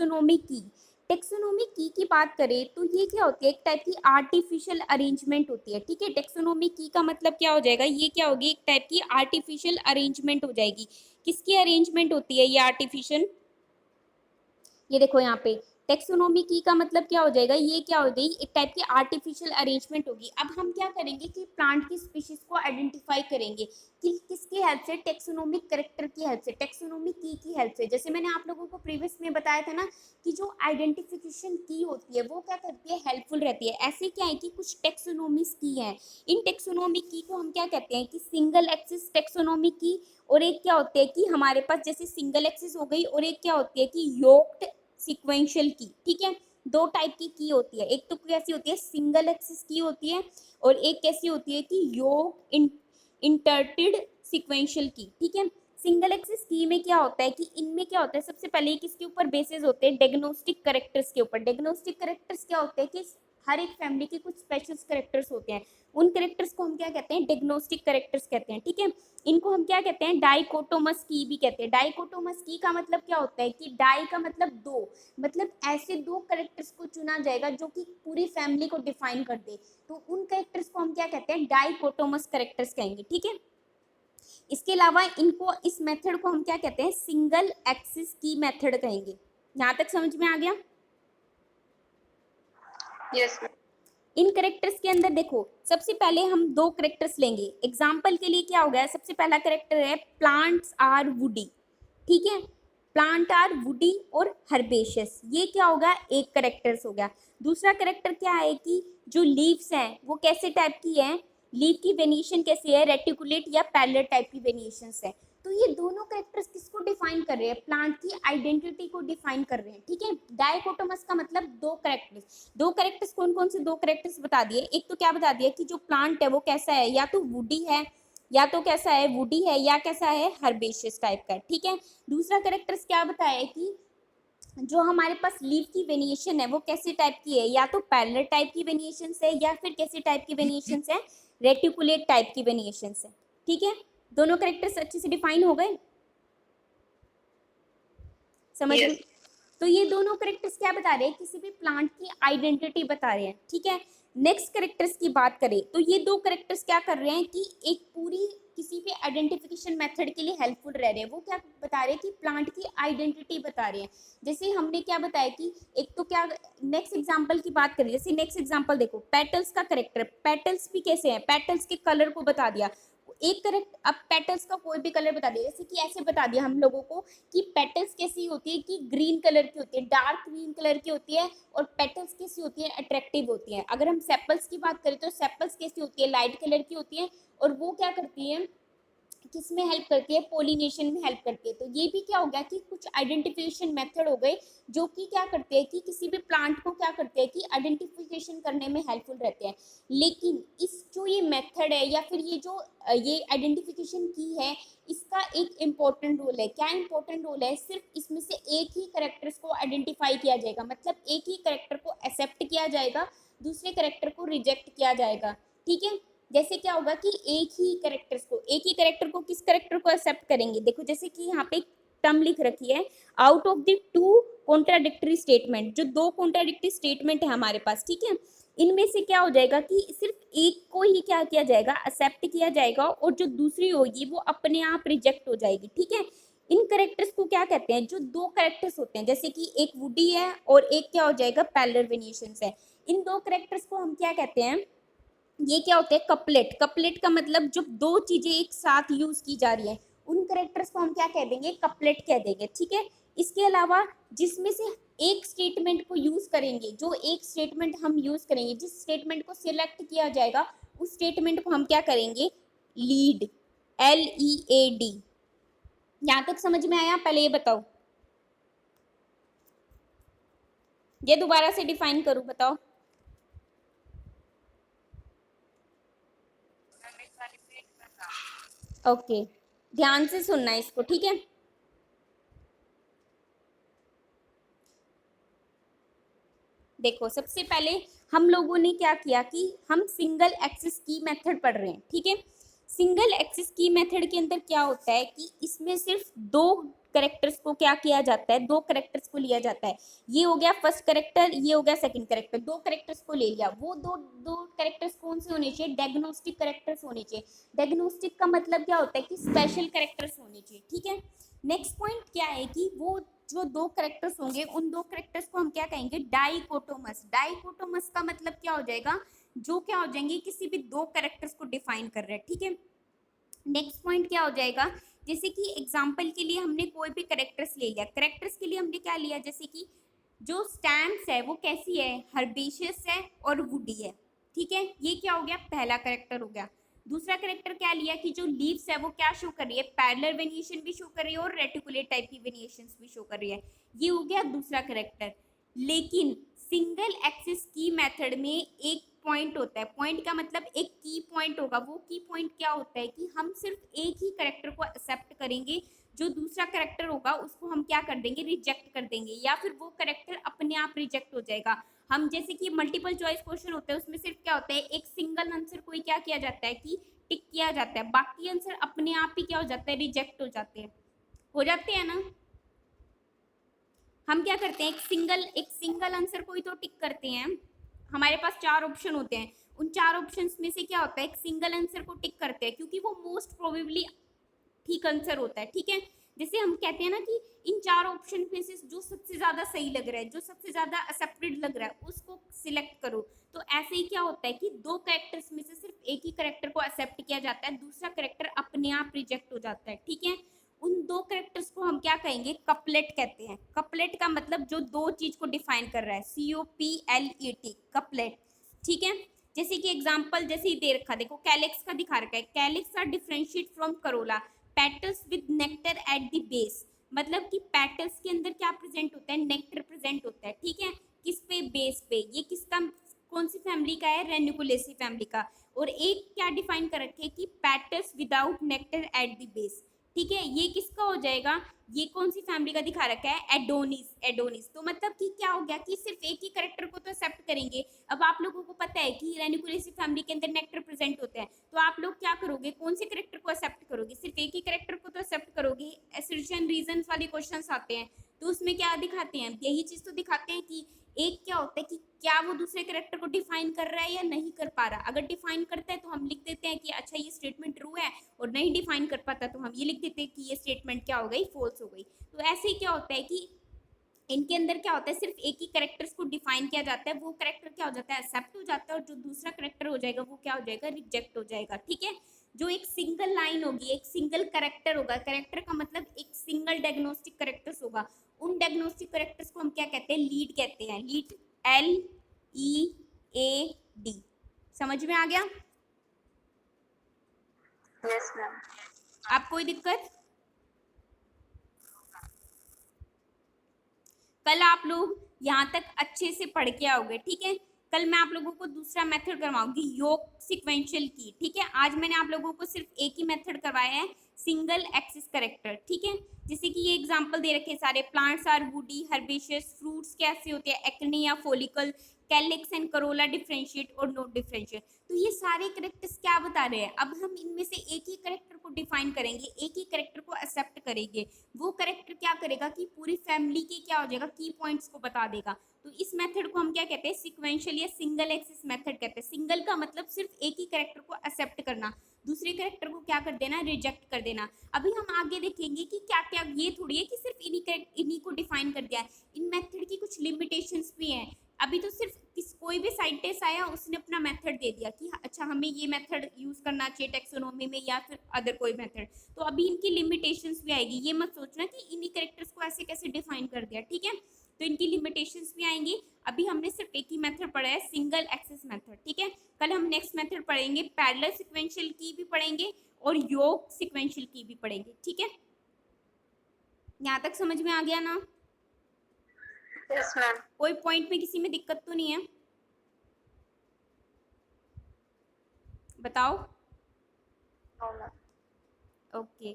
Taxonomy की। Taxonomy की बात करें तो ये क्या होती है, एक टाइप की आर्टिफिशियल अरेंजमेंट होती है, ठीक है। टेक्सोनोमी की का मतलब क्या हो जाएगा, ये क्या होगी, एक टाइप की आर्टिफिशियल अरेंजमेंट हो जाएगी। किसकी अरेंजमेंट होती है ये आर्टिफिशियल, ये देखो यहाँ पे टेक्सोनोमी की का मतलब क्या हो जाएगा, ये क्या हो गई, एक टाइप की आर्टिफिशियल अरेंजमेंट होगी। अब हम क्या करेंगे कि प्लांट की स्पीशीज को आइडेंटिफाई करेंगे कि किसकी हेल्प से, टेक्सोनोमिक कैरेक्टर की हेल्प से, टेक्सोनोमी की हेल्प से। जैसे मैंने आप लोगों को प्रीवियस में बताया था ना कि जो आइडेंटिफिकेशन की होती है वो क्या करती है, हेल्पफुल रहती है। ऐसे क्या है कि कुछ टेक्सोनोमिस की है, इन टेक्सोनोमी की को हम क्या कहते हैं कि सिंगल एक्सिस टेक्सोनोमी की, और एक क्या होती है कि हमारे पास जैसे सिंगल एक्सिस हो गई, और एक क्या होती है कि योक्ड सीक्वेंशियल की, ठीक है। दो टाइप की होती है, एक तो कैसी होती है सिंगल एक्सिस की होती है, और एक कैसी होती है कि योग इंटर्टेड सीक्वेंशियल की, ठीक है। सिंगल एक्सिस की में क्या होता है कि इनमें क्या होता है, सबसे पहले किसके ऊपर बेसिस होते हैं, डायग्नोस्टिक कैरेक्टर्स के ऊपर। डायग्नोस्टिक कैरेक्टर्स क्या होते हैं कि हर एक फैमिली के कुछ स्पेशल कैरेक्टर्स होते हैं, उन कैरेक्टर्स को हम क्या कहते हैं, डायग्नोस्टिक कैरेक्टर्स कहते हैं, ठीक है। इनको हम क्या कहते हैं, डाइकोटोमस की भी कहते हैं। डाइकोटोमस की का मतलब क्या होता है कि डाई का मतलब दो, मतलब ऐसे दो कैरेक्टर्स को चुना जाएगा जो कि पूरी फैमिली को डिफाइन कर दे, तो उन कैरेक्टर्स को हम क्या कहते हैं, डाइकोटोमस कैरेक्टर्स कहेंगे, ठीक है। इसके अलावा इनको, इस मेथड को हम क्या कहते हैं, सिंगल एक्सिस की मेथड कहेंगे। यहां तक समझ में आ गया? यस। इन करेक्टर्स के अंदर देखो, सबसे पहले हम दो करेक्टर्स लेंगे एग्जाम्पल के लिए। क्या हो गया, सबसे पहला करेक्टर है प्लांट्स आर वुडी, ठीक है। प्लांट आर वुडी और हर्बेशियस, ये क्या होगा, एक करेक्टर्स हो गया। दूसरा करेक्टर क्या है कि जो लीव्स हैं वो कैसे टाइप की है, लीव की वेनिएशन कैसी है, रेटिकुलेट या पैरेलल टाइप की वेनिएशंस है। तो ये दोनों कैरेक्टर्स किसको डिफाइन कर रहे हैं, प्लांट की आइडेंटिटी को डिफाइन कर रहे हैं, ठीक है। डाइकोटोमस का मतलब दो कैरेक्टर्स। दो कैरेक्टर्स कौन कौन से दो कैरेक्टर्स बता दिए, एक तो क्या बता दिया कि जो प्लांट है वो कैसा है, या तो वुडी है, या तो कैसा है वुडी है, या कैसा है हर्बेशियस टाइप का, ठीक है। दूसरा कैरेक्टर्स क्या बताया कि जो हमारे पास लीव की वेनिएशन है वो कैसे टाइप की है, या तो पैरेलल टाइप की वेनिएशन है, या फिर कैसे टाइप की वेनिएशन है, रेटिकुलेट टाइप की वेनिएशन है, ठीक है। दोनों कैरेक्टर्स अच्छे से डिफाइन हो गए, समझ में? यस। तो ये दोनों कैरेक्टर्स क्या बता रहे हैं, किसी भी प्लांट की आइडेंटिटी बता रहे हैं, ठीक है। नेक्स्ट कैरेक्टर्स की बात करें तो ये दो कैरेक्टर्स क्या कर रहे हैं कि एक पूरी किसी भी आइडेंटिफिकेशन मेथड के लिए हेल्पफुल रह रहे हैं। वो क्या बता रहे हैं कि प्लांट की आइडेंटिटी बता रहे हैं। जैसे हमने क्या बताया कि एक तो क्या, नेक्स्ट एग्जांपल की बात करें, जैसे नेक्स्ट एग्जांपल देखो, पेटल्स का कैरेक्टर, पेटल्स भी कैसे हैं, पेटल्स के कलर को बता दिया। एक करेक्ट, अब पेटल्स का कोई भी कलर बता दिया, जैसे कि ऐसे बता दिया हम लोगों को कि पेटल्स कैसी होती है कि ग्रीन कलर की होती है, डार्क ग्रीन कलर की होती है, और पेटल्स कैसी होती है, अट्रैक्टिव होती है। अगर हम सेपल्स की बात करें तो सेपल्स कैसी होती है, लाइट कलर की होती है, और वो क्या करती है, किस में हेल्प करती है, पोलिनेशन में हेल्प करती है। तो ये भी क्या हो गया कि कुछ आइडेंटिफिकेशन मेथड हो गए जो कि क्या करते हैं कि किसी भी प्लांट को क्या करते हैं कि आइडेंटिफिकेशन करने में हेल्पफुल रहते हैं। लेकिन इस जो ये मेथड है या फिर ये जो ये आइडेंटिफिकेशन की है, इसका एक इम्पोर्टेंट रोल है। क्या इम्पोर्टेंट रोल है, सिर्फ इसमें से एक ही करेक्टर्स को आइडेंटिफाई किया जाएगा, मतलब एक ही करेक्टर को एक्सेप्ट किया जाएगा, दूसरे करेक्टर को रिजेक्ट किया जाएगा, ठीक है। जैसे क्या होगा कि एक ही करेक्टर को किस करेक्टर को एक्सेप्ट करेंगे, देखो जैसे कि यहाँ पे टर्म लिख रखी है, out of the two contradictory statement, जो दो कॉन्ट्राडिक्टरी स्टेटमेंट है हमारे पास, ठीक है। इनमें से क्या हो जाएगा कि सिर्फ एक को ही क्या किया जाएगा, एक्सेप्ट किया जाएगा, और जो दूसरी होगी वो अपने आप रिजेक्ट हो जाएगी, ठीक है। इन करेक्टर्स को क्या कहते हैं, जो दो करेक्टर्स होते हैं, जैसे कि एक वुडी है और एक क्या हो जाएगा पैरेलल वेनिएशंस है, इन दो करेक्टर्स को हम क्या कहते हैं, ये क्या होते हैं, कपलेट। कपलेट का मतलब जब दो चीजें एक साथ यूज की जा रही है उन करेक्टर्स को हम क्या कह देंगे, कपलेट कह देंगे, ठीक है। इसके अलावा जिसमें से एक स्टेटमेंट को यूज करेंगे, जो एक स्टेटमेंट हम यूज करेंगे, जिस स्टेटमेंट को सिलेक्ट किया जाएगा उस स्टेटमेंट को हम क्या करेंगे, लीड, LEAD। यहां तक समझ में आया? पहले ये बताओ, ये दोबारा से डिफाइन करूं, बताओ। ओके, ध्यान से सुनना है इसको, ठीक है। देखो सबसे पहले हम लोगों ने क्या किया कि हम सिंगल एक्सिस की मेथड पढ़ रहे हैं, ठीक है। सिंगल एक्सिस की मेथड के अंदर क्या होता है कि इसमें सिर्फ दो कैरेक्टर्स को क्या किया जाता है, दो कैरेक्टर्स को लिया जाता है। ये हो गया फर्स्ट कैरेक्टर, ये हो गया सेकंड कैरेक्टर, दो कैरेक्टर्स को ले लिया। वो दो दो कैरेक्टर्स कौन से होने चाहिए, डायग्नोस्टिक कैरेक्टर्स होने चाहिए। डायग्नोस्टिक का मतलब क्या होता है कि स्पेशल कैरेक्टर्स होने चाहिए, ठीक है। नेक्स्ट पॉइंट क्या है कि वो जो दो कैरेक्टर्स होंगे उन दो कैरेक्टर्स को हम क्या कहेंगे, डाइकोटोमस। डाइकोटोमस का मतलब क्या हो जाएगा, जो क्या हो जाएंगे, किसी भी दो कैरेक्टर्स को डिफाइन कर रहे हैं, ठीक है। नेक्स्ट पॉइंट क्या हो जाएगा, जैसे कि एग्जांपल के लिए हमने कोई भी कैरेक्टर्स ले लिया, कैरेक्टर्स के लिए हमने क्या लिया, जैसे कि जो स्टैम्प्स है वो कैसी है, हर्बेशियस है और वुडी है, ठीक है। ये क्या हो गया, पहला कैरेक्टर हो गया। दूसरा कैरेक्टर क्या लिया कि जो लीव्स है वो क्या शो कर रही है, पैरेलल वेरिएशन भी शो कर रही है और रेटिकुलेट टाइप की वेरिएशंस भी शो कर रही है। ये हो गया दूसरा कैरेक्टर। लेकिन सिंगल एक्सिस की मेथड में एक पॉइंट होता है, पॉइंट का मतलब एक की पॉइंट होगा। वो की पॉइंट क्या होता है कि हम सिर्फ एक ही करेक्टर को एक्सेप्ट करेंगे, जो दूसरा करेक्टर होगा उसको हम क्या कर देंगे, रिजेक्ट कर देंगे, या फिर वो करेक्टर अपने आप रिजेक्ट हो जाएगा। हम जैसे कि मल्टीपल चॉइस क्वेश्चन होता है उसमें सिर्फ क्या होता है, एक सिंगल आंसर को ही क्या किया जाता है कि टिक किया जाता है, बाकी आंसर अपने आप ही क्या हो जाता है, रिजेक्ट हो जाते हैं, हो जाते हैं ना। हम क्या करते हैं, एक सिंगल आंसर को ही तो टिक करते हैं। हमारे पास चार ऑप्शन होते हैं, उन चार ऑप्शंस में से क्या होता है, एक सिंगल आंसर को टिक करते हैं क्योंकि वो मोस्ट प्रोबेबली ठीक आंसर होता है, ठीक है। जैसे हम कहते हैं ना कि इन चार ऑप्शन में से जो सबसे ज्यादा सही लग रहा है, जो सबसे ज्यादा एक्सेप्टेड लग रहा है उसको सिलेक्ट करो। तो ऐसे ही क्या होता है कि दो कैरेक्टर्स में से सिर्फ एक ही कैरेक्टर को एक्सेप्ट किया जाता है, दूसरा कैरेक्टर अपने आप रिजेक्ट हो जाता है, ठीक है। उन दो कैरेक्टर्स को हम क्या कहेंगे, कपलेट कहते हैं। कपलेट का मतलब जो दो चीज को डिफाइन कर रहा है, COPLET, कपलेट, ठीक है। जैसे कि एग्जांपल जैसे ही दे रखा, देखो कैलिक्स का दिखा रखा है, calyx are differentiate from corolla, petals with nectar at the base. मतलब कि पेटल्स के अंदर क्या प्रेजेंट होता है, नेक्टर प्रेजेंट होता है, ठीक है। किस पे, बेस पे। ये किसका, कौन सी फैमिली का है, रेनिकुलेसी फैमिली का। और एक क्या डिफाइन कर रखे कि petals without nectar at the base, ठीक है। ये किसका हो जाएगा, ये कौन सी फैमिली का दिखा रखा है, एडोनिस। एडोनिस तो मतलब कि क्या हो गया कि सिर्फ एक ही करेक्टर को तो एक्सेप्ट करेंगे। अब आप लोगों को पता है कि रेनिकुलेसी फैमिली के अंदर नेक्टर प्रेजेंट होते हैं, तो आप लोग क्या करोगे, कौन से करेक्टर को एक्सेप्ट करोगे, सिर्फ एक ही करेक्टर को तो एक्सेप्ट करोगे। एसर्शन रीजंस वाले क्वेश्चंस आते हैं तो उसमें क्या दिखाते हैं, यही चीज तो दिखाते हैं कि एक क्या होता है कि क्या वो दूसरे करेक्टर को डिफाइन कर रहा है या नहीं कर पा रहा। अगर डिफाइन करता है तो हम लिख देते हैं कि अच्छा ये स्टेटमेंट ट्रू है, और नहीं डिफाइन कर पाता तो हम ये लिख देते हैं कि ये स्टेटमेंट क्या हो गई, फॉल्स हो गई। तो ऐसे ही क्या होता है कि इनके अंदर क्या होता है, सिर्फ एक ही करेक्टर्स को डिफाइन किया जाता है, वो करेक्टर क्या हो जाता है, एक्सेप्ट हो जाता है, और जो दूसरा करेक्टर हो जाएगा वो क्या हो जाएगा, रिजेक्ट हो जाएगा, ठीक है। जो एक सिंगल लाइन होगी, एक सिंगल करेक्टर होगा, करेक्टर का मतलब एक सिंगल डायग्नोस्टिक करेक्टर्स होगा, उन डायग्नोस्टिक करेक्टर्स को हम क्या कहते हैं, लीड कहते हैं। लीड, LEAD, समझ में आ गया। Yes ma'am. आप कोई दिक्कत, कल आप लोग यहाँ तक अच्छे से पढ़ के आओगे, ठीक है। कल मैं आप लोगों को दूसरा मेथड करवाऊंगी, योग सिक्वेंशियल की, ठीक है। आज मैंने आप लोगों को सिर्फ एक ही मेथड करवाया है, सिंगल एक्सिस करेक्टर, ठीक है। जैसे कि ये एग्जांपल दे रखे सारे, plants are woody herbaceous, fruits कैसे होते हैं, एक्ने या follicle, calyx and corolla differentiate और नॉट डिफरेंशिएट। तो ये सारे करेक्टर्स क्या बता रहे हैं, अब हम इनमें से एक ही करेक्टर को डिफाइन करेंगे, एक ही करेक्टर को एक्सेप्ट करेंगे। वो करेक्टर क्या करेगा कि पूरी फैमिली के क्या हो जाएगा, की पॉइंट्स को बता देगा। तो इस मेथड को हम क्या कहते हैं, सिक्वेंशियल या सिंगल एक्सिस मेथड कहते हैं। सिंगल का मतलब सिर्फ एक ही करेक्टर को एक्सेप्ट करना, दूसरे करेक्टर को क्या कर देना, रिजेक्ट कर देना। अभी हम आगे देखेंगे कि क्या क्या, ये थोड़ी है कि सिर्फ इन्हीं को डिफाइन कर दिया है, इन मेथड की कुछ लिमिटेशंस भी हैं। अभी तो सिर्फ कोई भी साइंटिस्ट आया उसने अपना मेथड दे दिया कि अच्छा हमें ये मेथड यूज करना चाहिए टेक्सोनोमी में या फिर अदर कोई मेथड। तो अभी इनकी लिमिटेशंस भी आएगी, ये मत सोचना कि इन्हीं कैरेक्टर्स को ऐसे कैसे डिफाइन कर दिया, ठीक है। तो इनकी लिमिटेशंस भी आएंगी। अभी हमने सिर्फ एक ही मेथड पढ़ा है, सिंगल एक्सिस मेथड, ठीक है। कल हम नेक्स्ट मेथड पढ़ेंगे, पैरेलल सिक्वेंशियल की भी पढ़ेंगे और योग सिक्वेंशियल की भी पढ़ेंगे, ठीक है। यहाँ तक समझ में आ गया ना। Yes ma'am. कोई पॉइंट में किसी में दिक्कत तो नहीं है, बताओ। No ma'am. ओके।